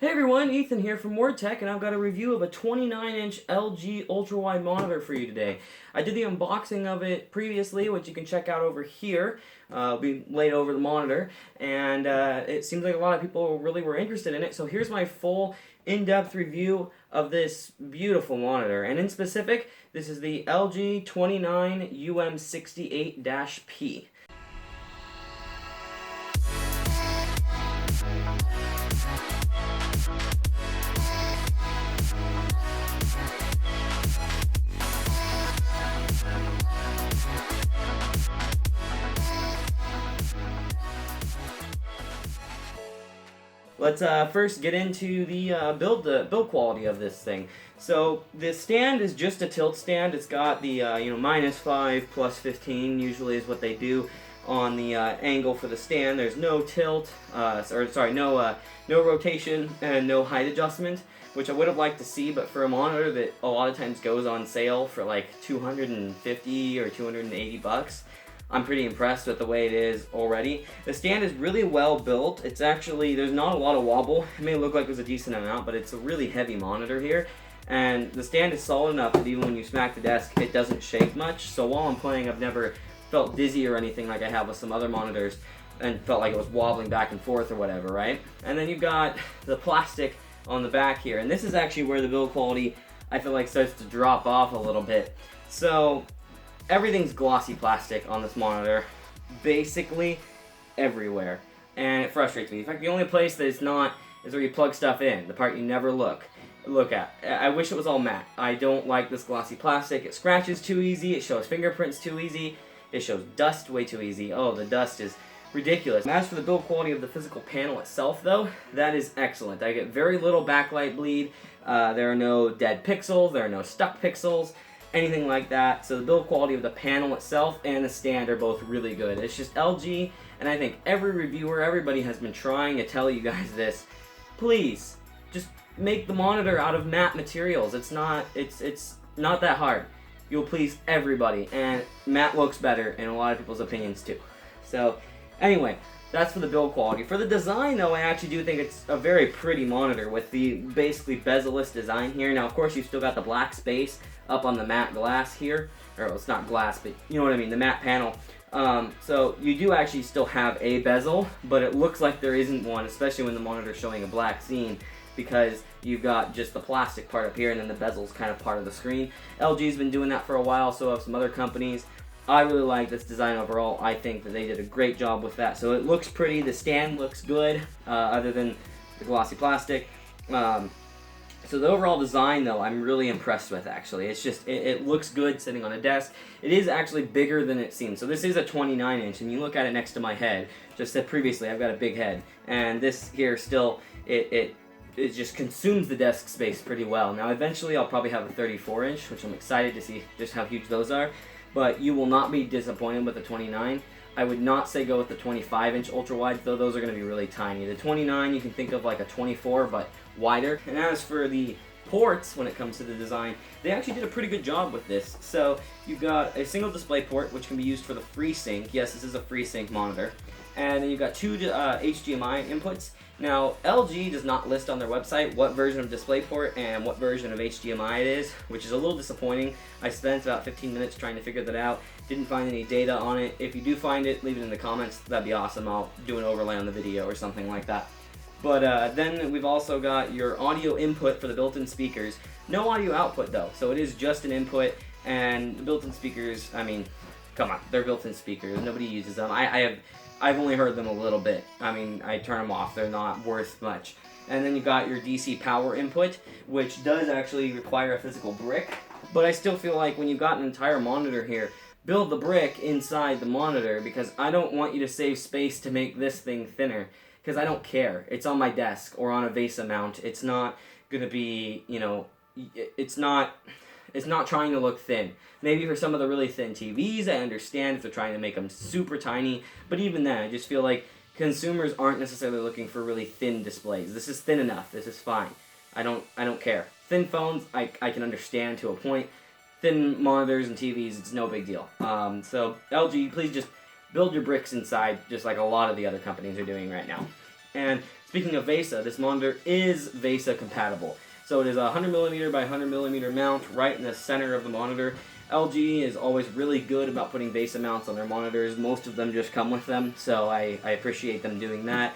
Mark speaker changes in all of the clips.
Speaker 1: Hey everyone, Ethan here from WordTech, and I've got a review of a 29-inch LG ultra-wide monitor for you today. I did the unboxing of it previously, which you can check out over here. It'll be laid over the monitor, and it seems like a lot of people really were interested in it, so here's my full in-depth review of this beautiful monitor. And in specific, this is the LG 29UM68-P. Let's first get into the build quality of this thing. So the stand is just a tilt stand. It's got the -5 +15 usually is what they do on the angle for the stand. There's no tilt, no rotation and no height adjustment, which I would have liked to see. But for a monitor that a lot of times goes on sale for like $250 or $280. I'm pretty impressed with the way it is already. The stand is really well built. It's actually, there's not a lot of wobble. It may look like there's a decent amount, but it's a really heavy monitor here. And the stand is solid enough that even when you smack the desk, it doesn't shake much. So while I'm playing, I've never felt dizzy or anything like I have with some other monitors and felt like it was wobbling back and forth or whatever, right? And then you've got the plastic on the back here. And this is actually where the build quality, I feel like, starts to drop off a little bit. So everything's glossy plastic on this monitor, basically everywhere, and it frustrates me. In fact, the only place that it's not is where you plug stuff in, the part you never look at. I wish it was all matte. I don't like this glossy plastic. It scratches too easy, it shows fingerprints too easy, it shows dust way too easy. Oh, the dust is ridiculous. As for the build quality of the physical panel itself, though, that is excellent. I get very little backlight bleed, there are no dead pixels, there are no stuck pixels, anything like that. So the build quality of the panel itself and the stand are both really good. It's just LG, and I think every reviewer, everybody has been trying to tell you guys this. Please, just make the monitor out of matte materials. It's not that hard. You'll please everybody, and matte looks better in a lot of people's opinions too. So anyway, that's for the build quality. For the design, though, I actually do think it's a very pretty monitor with the basically bezel-less design here. Now, of course, you've still got the black space up on the matte glass here. Or, well, it's not glass, but you know what I mean, the matte panel. So you do actually still have a bezel, but it looks like there isn't one, especially when the monitor's showing a black scene, because you've got just the plastic part up here, and then the bezel's kind of part of the screen. LG's been doing that for a while, so have some other companies. I really like this design overall. I think that they did a great job with that. So it looks pretty. The stand looks good, other than the glossy plastic. So the overall design, though, I'm really impressed with, actually. It's just, it looks good sitting on a desk. It is actually bigger than it seems. So this is a 29-inch, and you look at it next to my head. Just said previously, I've got a big head. And this here still, it just consumes the desk space pretty well. Now, eventually, I'll probably have a 34-inch, which I'm excited to see just how huge those are. But you will not be disappointed with the 29. I would not say go with the 25-inch ultra-wide, though those are going to be really tiny. The 29, you can think of like a 24, but wider. And as for the ports, when it comes to the design, they actually did a pretty good job with this. So you've got a single display port, which can be used for the FreeSync. Yes, this is a FreeSync monitor. And then you've got two HDMI inputs. Now, LG does not list on their website what version of DisplayPort and what version of HDMI it is, which is a little disappointing. I spent about 15 minutes trying to figure that out. Didn't find any data on it. If you do find it, leave it in the comments. That'd be awesome. I'll do an overlay on the video or something like that. But then we've also got your audio input for the built-in speakers. No audio output, though, so it is just an input. And the built-in speakers, I mean, come on, they're built-in speakers. Nobody uses them. I've only heard them a little bit. I mean, I turn them off. They're not worth much. And then you've got your DC power input, which does actually require a physical brick. But I still feel like when you've got an entire monitor here, build the brick inside the monitor, because I don't want you to save space to make this thing thinner, because I don't care. It's on my desk or on a VESA mount. It's not going to be, it's not trying to look thin. Maybe for some of the really thin TVs, I understand if they're trying to make them super tiny, but even then, I just feel like consumers aren't necessarily looking for really thin displays. This is thin enough. This is fine. I don't care. Thin phones, I can understand to a point. Thin monitors and TVs, it's no big deal. So LG, please just build your bricks inside, just like a lot of the other companies are doing right now. And speaking of VESA, this monitor is VESA compatible. So it is a 100mm by 100mm mount right in the center of the monitor. LG is always really good about putting VESA mounts on their monitors. Most of them just come with them, so I appreciate them doing that.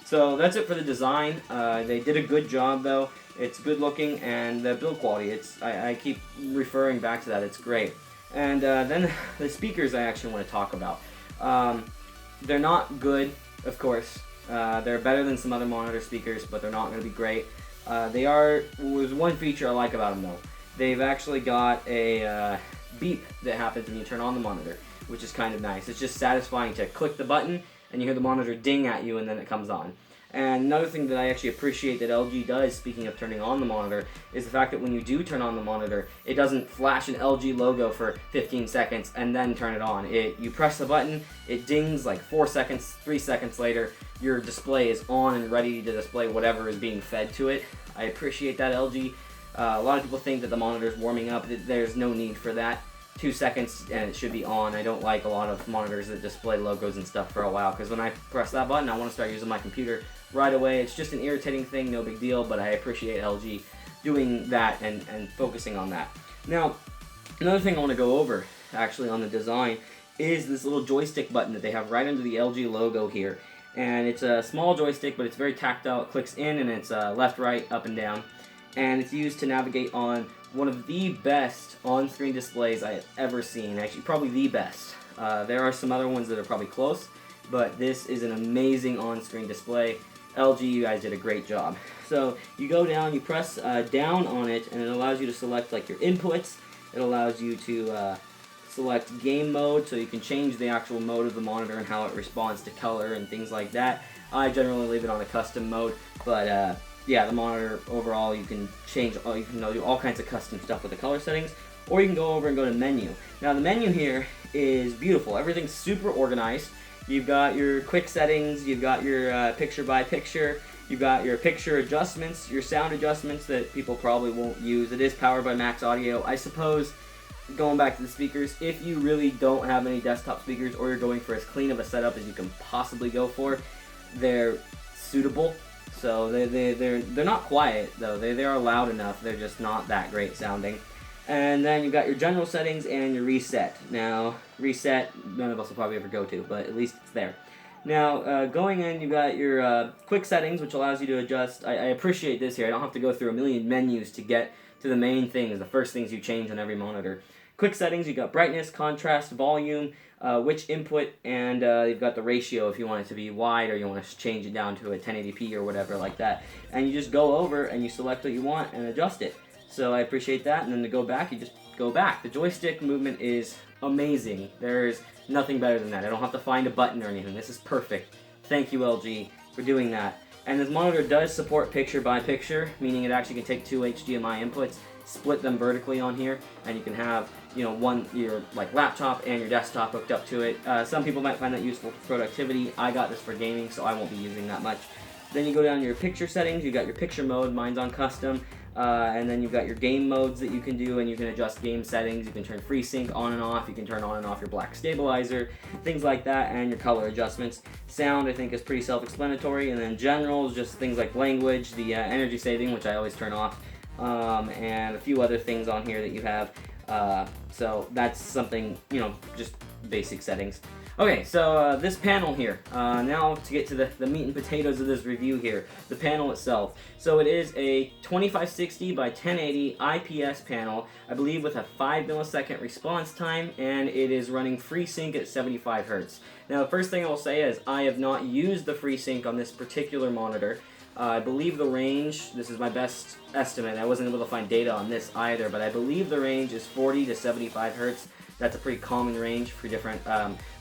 Speaker 1: So that's it for the design. They did a good job though. It's good looking, and the build quality, I keep referring back to that, it's great. And then the speakers I actually want to talk about. They're not good, of course. They're better than some other monitor speakers, but they're not going to be great. There's one feature I like about them though. They've actually got a beep that happens when you turn on the monitor, which is kind of nice. It's just satisfying to click the button and you hear the monitor ding at you and then it comes on. And another thing that I actually appreciate that LG does, speaking of turning on the monitor, is the fact that when you do turn on the monitor, it doesn't flash an LG logo for 15 seconds and then turn it on. You press the button, it dings like 4 seconds, 3 seconds later, your display is on and ready to display whatever is being fed to it. I appreciate that, LG. A lot of people think that the monitor is warming up. There's no need for that. 2 seconds and it should be on. I don't like a lot of monitors that display logos and stuff for a while, because when I press that button, I want to start using my computer right away. It's just an irritating thing, no big deal, but I appreciate LG doing that and focusing on that. Now, another thing I want to go over, actually, on the design is this little joystick button that they have right under the LG logo here. And it's a small joystick, but it's very tactile. It clicks in and it's left, right, up, and down. And it's used to navigate on one of the best on-screen displays I have ever seen. Actually, probably the best. There are some other ones that are probably close, but this is an amazing on-screen display. LG, you guys did a great job. So you go down, you press down on it, and it allows you to select like your inputs. It allows you to select game mode, so you can change the actual mode of the monitor and how it responds to color and things like that. I generally leave it on a custom mode, but yeah, the monitor overall, you can change, you can do all kinds of custom stuff with the color settings, or you can go over and go to menu. Now the menu here is beautiful. Everything's super organized. You've got your quick settings, you've got your picture by picture, you've got your picture adjustments, your sound adjustments that people probably won't use. It is powered by Max Audio. I suppose, going back to the speakers, if you really don't have any desktop speakers, or you're going for as clean of a setup as you can possibly go for, they're suitable. So they're not quiet though. They are loud enough. They're just not that great sounding. And then you've got your general settings and your reset. Now reset, none of us will probably ever go to, but at least it's there. Now going in, you've got your quick settings, which allows you to adjust. I appreciate this here. I don't have to go through a million menus to get to the main things, the first things you change on every monitor. Quick settings, you've got brightness, contrast, volume, which input, and you've got the ratio if you want it to be wide or you want to change it down to a 1080p or whatever like that. And you just go over and you select what you want and adjust it. So I appreciate that. And then to go back, you just go back. The joystick movement is amazing. There's nothing better than that. I don't have to find a button or anything. This is perfect. Thank you, LG, for doing that. And this monitor does support picture by picture, meaning it actually can take 2 HDMI inputs, split them vertically on here, and you can have, you know, your like laptop and your desktop hooked up to it. Some people might find that useful for productivity. I got this for gaming, so I won't be using that much. Then you go down to your picture settings. You got your picture mode. Mine's on custom. And then you've got your game modes that you can do, and you can adjust game settings. You can turn FreeSync on and off. You can turn on and off your black stabilizer, things like that, and your color adjustments. Sound, I think, is pretty self-explanatory. And then general is just things like language, the energy saving, which I always turn off, and a few other things on here that you have. So that's something, you know, just basic settings. Okay, so this panel here, now to get to the meat and potatoes of this review here, the panel itself. So it is a 2560 by 1080 IPS panel, I believe with a 5 millisecond response time, and it is running FreeSync at 75 Hz. Now the first thing I will say is I have not used the FreeSync on this particular monitor. I believe the range, this is my best estimate, I wasn't able to find data on this either, but I believe the range is 40 to 75 Hz. That's a pretty common range for different,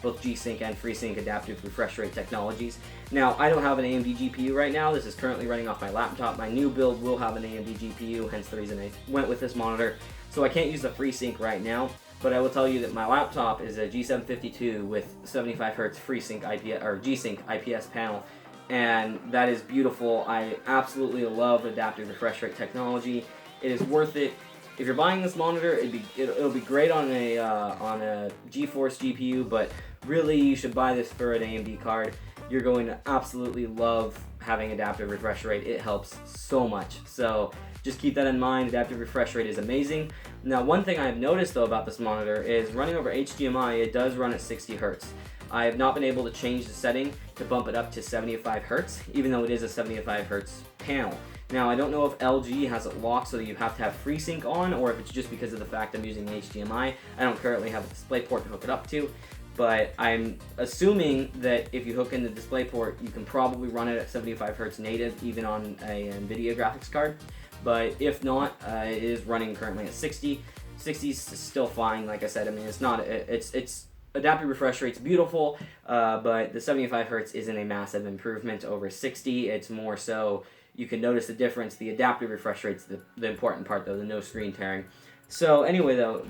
Speaker 1: both G-Sync and FreeSync adaptive refresh rate technologies. Now, I don't have an AMD GPU right now. This is currently running off my laptop. My new build will have an AMD GPU, hence the reason I went with this monitor. So I can't use the FreeSync right now, but I will tell you that my laptop is a G752 with 75 Hz FreeSync IPS, or G-Sync IPS panel, and that is beautiful. I absolutely love adaptive refresh rate technology. It is worth it. If you're buying this monitor, it'll be great on a GeForce GPU, but really you should buy this for an AMD card. you're going to absolutely love having adaptive refresh rate. It helps so much. So just keep that in mind. Adaptive refresh rate is amazing. Now, one thing I've noticed though about this monitor is running over HDMI, it does run at 60 Hertz. I have not been able to change the setting to bump it up to 75 Hertz, even though it is a 75 Hertz panel. Now, I don't know if LG has it locked so that you have to have FreeSync on, or if it's just because of the fact I'm using HDMI. I don't currently have a DisplayPort to hook it up to, but I'm assuming that if you hook in the DisplayPort, you can probably run it at 75 Hertz native, even on a NVIDIA graphics card. But if not, it is running currently at 60. 60 is still fine, like I said. I mean, it's not, it's adaptive refresh rate's beautiful, but the 75 Hertz isn't a massive improvement over 60. It's more so you can notice the difference. The adaptive refresh rate's the important part, though, the no screen tearing. So anyway, though,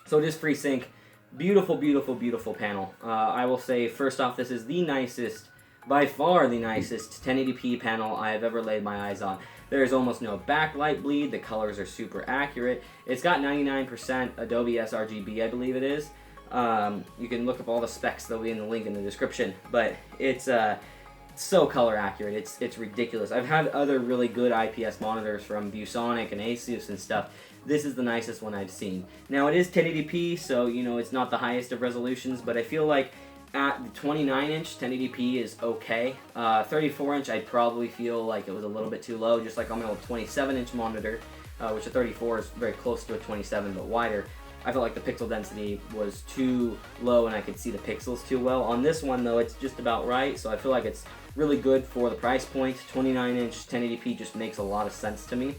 Speaker 1: so it is FreeSync. Beautiful, beautiful, beautiful panel. I will say, first off, this is the nicest, by far the nicest 1080p panel I have ever laid my eyes on. There is almost no backlight bleed. The colors are super accurate. It's got 99% Adobe sRGB, I believe it is. You can look up all the specs, they'll be in the link in the description, but it's so color accurate. It's ridiculous. I've had other really good IPS monitors from ViewSonic and Asus and stuff. This is the nicest one I've seen. Now, it is 1080p, so you know it's not the highest of resolutions, but I feel like at the 29-inch, 1080p is okay. 34-inch, I'd probably feel like it was a little bit too low, just like on my old 27-inch monitor, which a 34 is very close to a 27 but wider. I felt like the pixel density was too low and I could see the pixels too well. On this one, though, it's just about right, so I feel like it's really good for the price point. 29-inch 1080p just makes a lot of sense to me.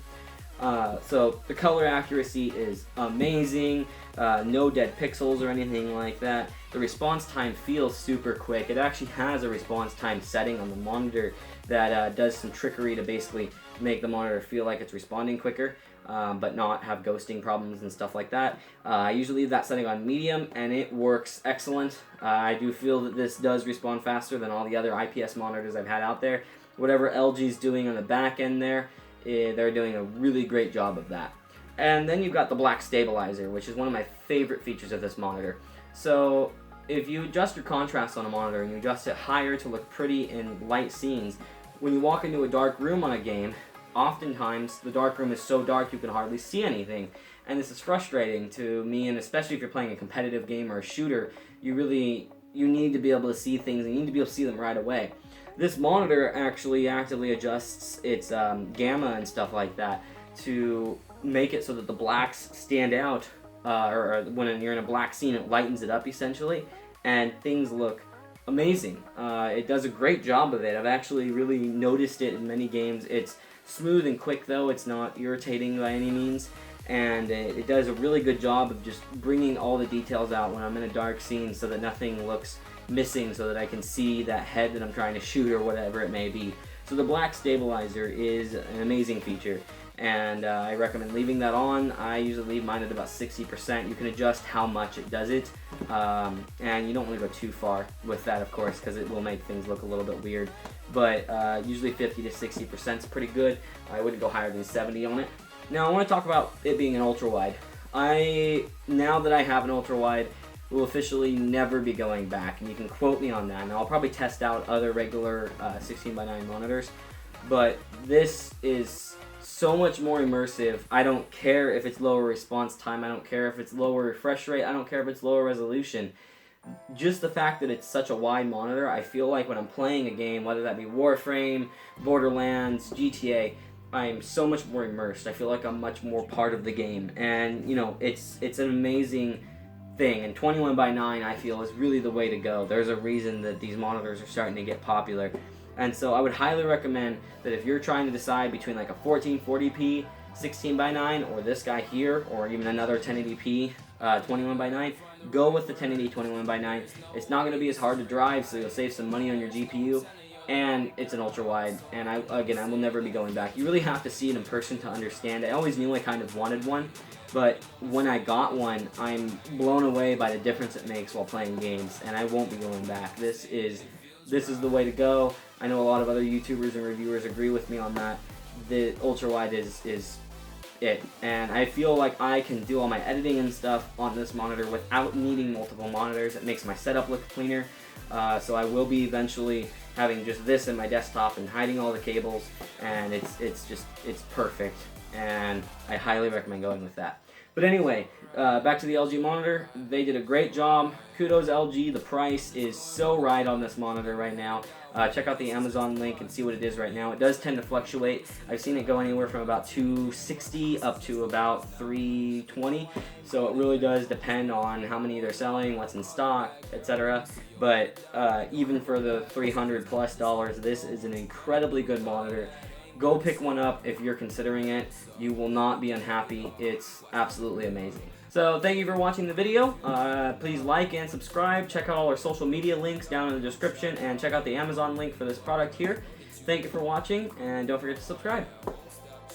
Speaker 1: So the color accuracy is amazing, no dead pixels or anything like that. The response time feels super quick. It actually has a response time setting on the monitor that does some trickery to basically make the monitor feel like it's responding quicker, but not have ghosting problems and stuff like that. I usually leave that setting on medium and it works excellent. I do feel that this does respond faster than all the other IPS monitors I've had out there. Whatever LG's doing on the back end there, they're doing a really great job of that. And then you've got the black stabilizer, which is one of my favorite features of this monitor. So if you adjust your contrast on a monitor and you adjust it higher to look pretty in light scenes, when you walk into a dark room on a game, oftentimes the dark room is so dark you can hardly see anything. And this is frustrating to me, and especially if you're playing a competitive game or a shooter, you need to be able to see things, and you need to be able to see them right away. This monitor actually actively adjusts its gamma and stuff like that to make it so that the blacks stand out, or when you're in a black scene, it lightens it up essentially, and things look amazing. It does a great job of it. I've actually really noticed it in many games. It's smooth and quick though, it's not irritating by any means, and it does a really good job of just bringing all the details out when I'm in a dark scene so that nothing looks missing, so that I can see that head that I'm trying to shoot or whatever it may be. So the black stabilizer is an amazing feature, and I recommend leaving that on. I usually leave mine at about 60%. You can adjust how much it does it, and you don't want to go too far with that, of course, because it will make things look a little bit weird. But usually 50 to 60% is pretty good. I wouldn't go higher than 70 on it. Now I want to talk about it being an ultra wide. Now that I have an ultra wide, will officially never be going back, and you can quote me on that. Now I'll probably test out other regular 16:9 monitors, but this is so much more immersive. I don't care if it's lower response time, I don't care if it's lower refresh rate, I don't care if it's lower resolution. Just the fact that it's such a wide monitor, I feel like when I'm playing a game, whether that be Warframe, Borderlands, GTA, I'm so much more immersed. I feel like I'm much more part of the game, and you know, it's an amazing thing, and 21:9 I feel is really the way to go. There's a reason that these monitors are starting to get popular, and so I would highly recommend that if you're trying to decide between like a 1440p 16:9 or this guy here, or even another 1080p 21:9, go with the 1080 21:9. It's not going to be as hard to drive, so you'll save some money on your GPU, and it's an ultra wide, and I will never be going back. You really have to see it in person to understand. I always knew I kind of wanted one, but when I got one, I'm blown away by the difference it makes while playing games, and I won't be going back. This is the way to go. I know a lot of other YouTubers and reviewers agree with me on that. The ultra wide is it, and I feel like I can do all my editing and stuff on this monitor without needing multiple monitors. It makes my setup look cleaner. So I will be eventually having just this in my desktop and hiding all the cables, and it's perfect, and I highly recommend going with that. But anyway, back to the LG monitor. They did a great job. Kudos LG. The price is so right on this monitor right now. Check out the Amazon link and see what it is right now. It does tend to fluctuate. I've seen it go anywhere from about $260 up to about $320. So it really does depend on how many they're selling, what's in stock, etc. But even for the $300+ this is an incredibly good monitor. Go pick one up if you're considering it. You will not be unhappy. It's absolutely amazing. So thank you for watching the video. Please like and subscribe. Check out all our social media links down in the description, and check out the Amazon link for this product here. Thank you for watching, and don't forget to subscribe.